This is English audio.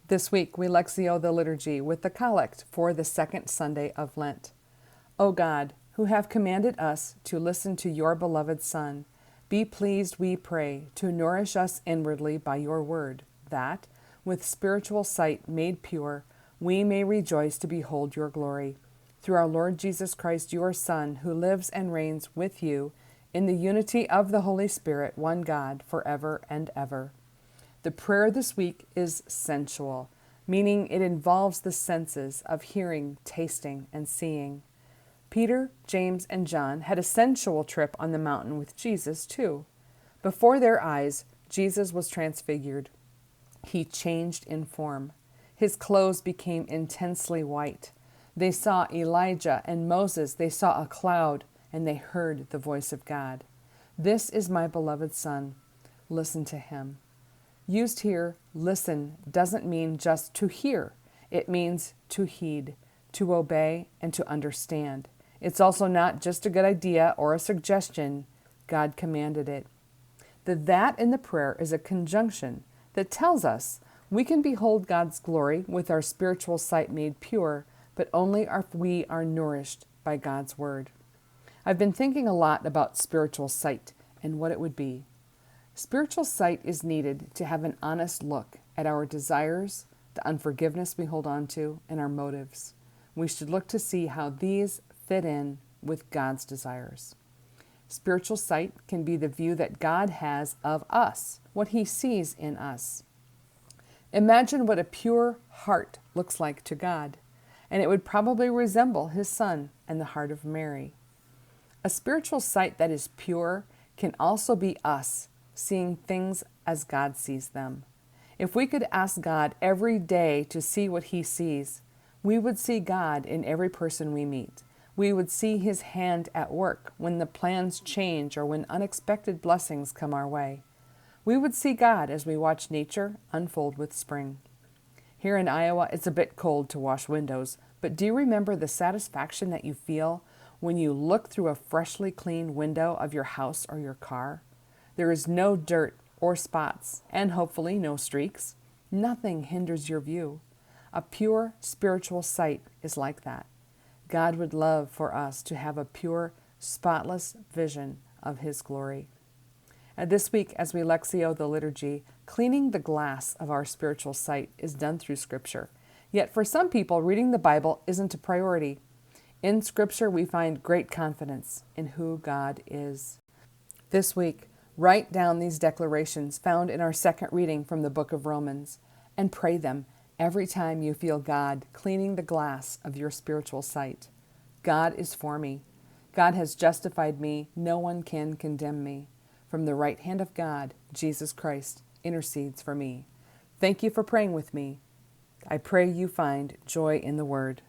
This week we Lectio the Liturgy with the Collect for the second Sunday of Lent. O God, who have commanded us to listen to your beloved Son, be pleased, we pray, to nourish us inwardly by your word, that, with spiritual sight made pure, we may rejoice to behold your glory. Through our Lord Jesus Christ, your Son, who lives and reigns with you in the unity of the Holy Spirit, one God, forever and ever. The prayer this week is sensual, meaning it involves the senses of hearing, tasting, and seeing. Peter, James, and John had a sensual trip on the mountain with Jesus, too. Before their eyes, Jesus was transfigured. He changed in form. His clothes became intensely white. They saw Elijah and Moses. They saw a cloud, and they heard the voice of God. This is my beloved Son. Listen to him. Used here, listen doesn't mean just to hear. It means to heed, to obey, and to understand. It's also not just a good idea or a suggestion. God commanded it. The that in the prayer is a conjunction that tells us we can behold God's glory with our spiritual sight made pure, but only if we are nourished by God's word. I've been thinking a lot about spiritual sight and what it would be. Spiritual sight is needed to have an honest look at our desires, the unforgiveness we hold on to, and our motives. We should look to see how these fit in with God's desires. Spiritual sight can be the view that God has of us, what he sees in us. Imagine what a pure heart looks like to God, and it would probably resemble his Son and the heart of Mary. A spiritual sight that is pure can also be us, seeing things as God sees them. If we could ask God every day to see what he sees, we would see God in every person we meet. We would see his hand at work when the plans change or when unexpected blessings come our way. We would see God as we watch nature unfold with spring. Here in Iowa, it's a bit cold to wash windows, but do you remember the satisfaction that you feel when you look through a freshly cleaned window of your house or your car? There is no dirt or spots, and hopefully no streaks. Nothing hinders your view. A pure spiritual sight is like that. God would love for us to have a pure, spotless vision of his glory. And this week, as we Lectio the Liturgy, cleaning the glass of our spiritual sight is done through Scripture. Yet for some people, reading the Bible isn't a priority. In Scripture, we find great confidence in who God is. This week, write down these declarations found in our second reading from the book of Romans and pray them every time you feel God cleaning the glass of your spiritual sight. God is for me. God has justified me. No one can condemn me. From the right hand of God, Jesus Christ intercedes for me. Thank you for praying with me. I pray you find joy in the Word.